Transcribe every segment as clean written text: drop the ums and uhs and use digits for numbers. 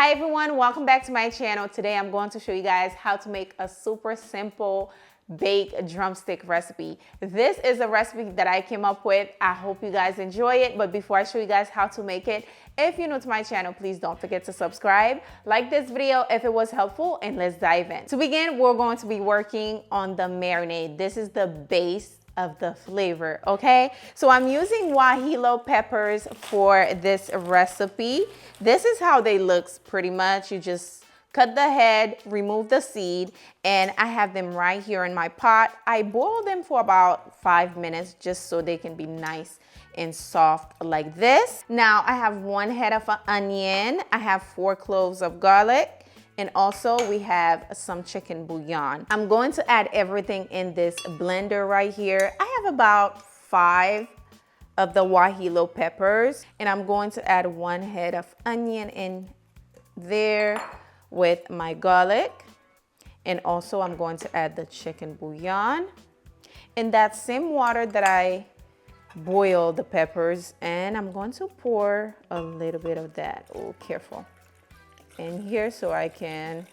Hi everyone, welcome back to my channel. Today I'm going to show you guys how to make a super simple baked drumstick recipe. This is a recipe that I came up with. I hope you guys enjoy it, but before I show you guys how to make it, if you're new to my channel, please don't forget to subscribe, like this video if it was helpful, and let's dive in. To begin, we're going to be working on the marinade. This is the base of the flavor, okay? So I'm using guajillo peppers for this recipe. This is how they look pretty much. You just cut the head, remove the seed, and I have them right here in my pot. I boil them for about 5 minutes just so they can be nice and soft like this. Now I have 1 head of onion. I have 4 cloves of garlic. And also we have some chicken bouillon. I'm going to add everything in this blender right here. I have about 5 of the guajillo peppers, and I'm going to add 1 head of onion in there with my garlic. And also I'm going to add the chicken bouillon. In that same water that I boiled the peppers, and I'm going to pour a little bit of that. Oh, careful. In here so I can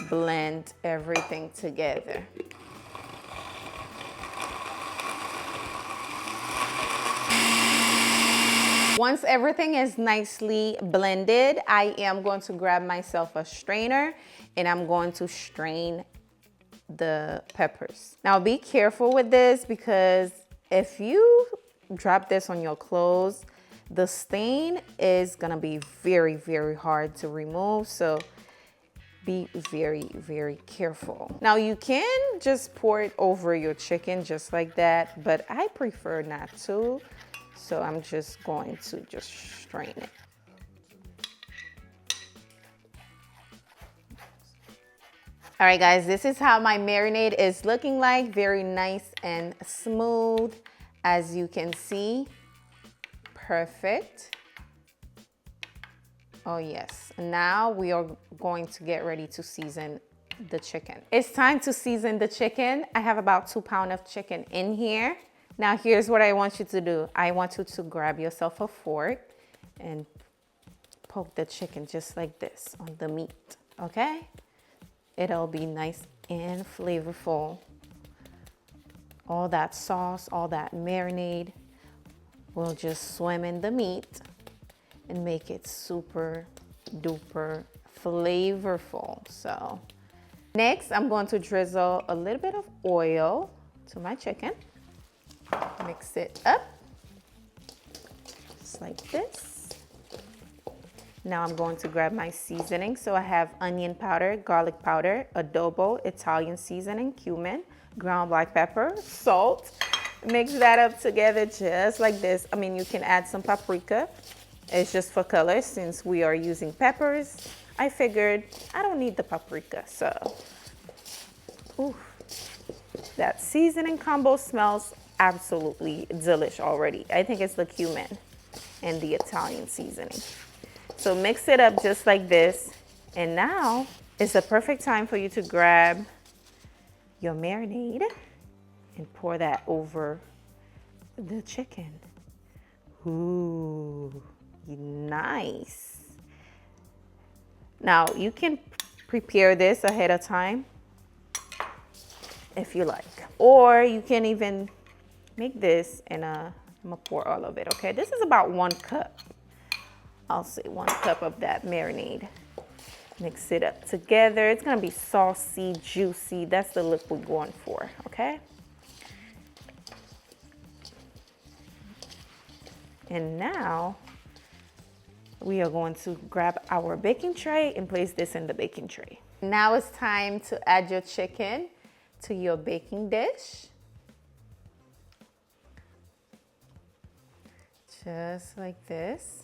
blend everything together. Once everything is nicely blended, I am going to grab myself a strainer and I'm going to strain the peppers. Now be careful with this, because if you drop this on your clothes, the stain is gonna be very, very hard to remove. So be very, very careful. Now you can just pour it over your chicken just like that, but I prefer not to. So I'm just going to just strain it. All right, guys, this is how my marinade is looking like. Very nice and smooth, as you can see. Perfect. Oh yes, now we are going to get ready to season the chicken. It's time to season the chicken. I have about 2 pounds of chicken in here. Now here's what I want you to do. I want you to grab yourself a fork and poke the chicken just like this on the meat, okay? It'll be nice and flavorful. All that sauce, all that marinade will just swim in the meat and make it super duper flavorful. So next, I'm going to drizzle a little bit of oil to my chicken. Mix it up just like this. Now I'm going to grab my seasoning. So I have onion powder, garlic powder, adobo, Italian seasoning, cumin, ground black pepper, salt. Mix that up together just like this. I mean, you can add some paprika. It's just for color. Since we are using peppers, I figured I don't need the paprika. So, ooh, that seasoning combo smells absolutely delish already. I think it's the cumin and the Italian seasoning. So mix it up just like this. And now is the perfect time for you to grab your marinade and pour that over the chicken. Ooh, nice. Now you can prepare this ahead of time if you like, or you can even make this and I'm gonna pour all of it, okay? This is about 1 cup. I'll say 1 cup of that marinade. Mix it up together. It's gonna be saucy, juicy. That's the look we're going for, okay? And now we are going to grab our baking tray and place this in the baking tray. Now it's time to add your chicken to your baking dish. Just like this,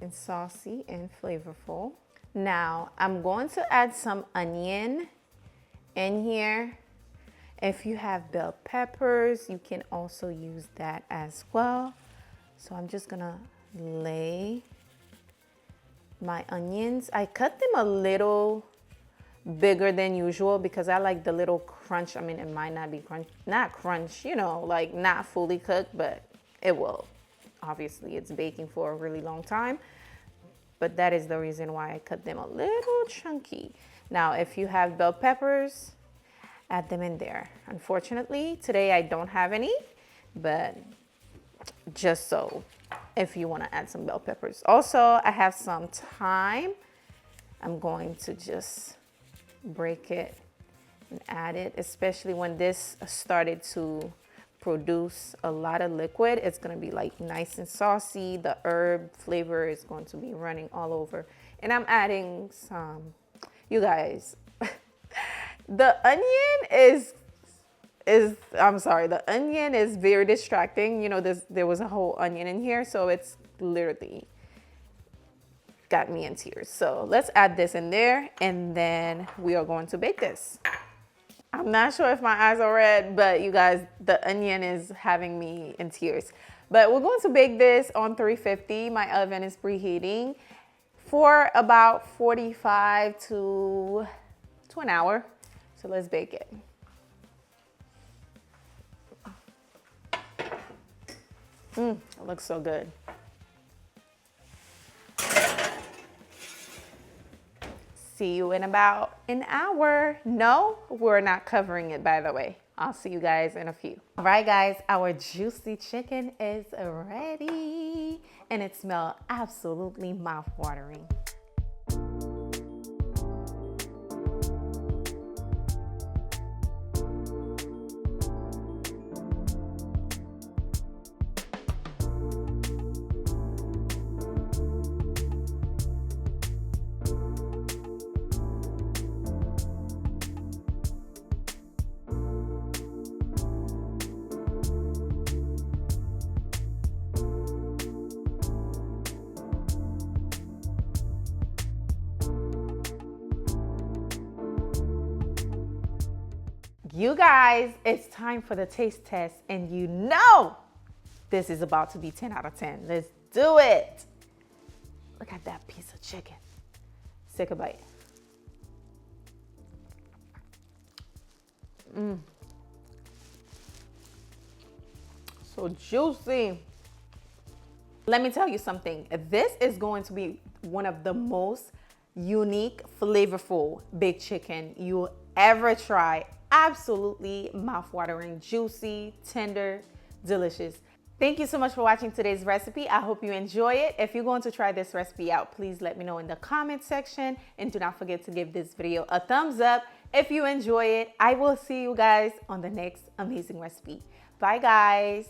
and saucy and flavorful. Now I'm going to add some onion in here. If you have bell peppers, you can also use that as well. So I'm just gonna lay my onions. I cut them a little bigger than usual because I like the little crunch. I mean, it might not be crunch, not crunch, you know, like not fully cooked, but it will. Obviously, it's baking for a really long time. but that is the reason why I cut them a little chunky. Now, if you have bell peppers, add them in there. Unfortunately, today I don't have any, but just so if you want to add some bell peppers. Also, I have some thyme. I'm going to just break it and add it, especially when this started to produce a lot of liquid. It's going to be like nice and saucy. The herb flavor is going to be running all over. And I'm adding some, you guys, the onion the onion is very distracting. You know, there was a whole onion in here, so it's literally got me in tears. So let's add this in there, and then we are going to bake this. I'm not sure if my eyes are red, but you guys, the onion is having me in tears. But we're going to bake this on 350. My oven is preheating for about 45 to an hour. So let's bake it. It looks so good. See you in about an hour. No, we're not covering it, by the way. I'll see you guys in a few. All right, guys, our juicy chicken is ready, and it smells absolutely mouth-watering. You guys, it's time for the taste test, and you know this is about to be 10 out of 10. Let's do it. Look at that piece of chicken. Take a bite. So juicy. Let me tell you something. This is going to be one of the most unique, flavorful baked chicken you'll ever try. Absolutely mouth-watering, juicy, tender, delicious. Thank you so much for watching today's recipe. I hope you enjoy it. If you're going to try this recipe out, please let me know in the comment section, and do not forget to give this video a thumbs up if you enjoy it. I will see you guys on the next amazing recipe. Bye, guys.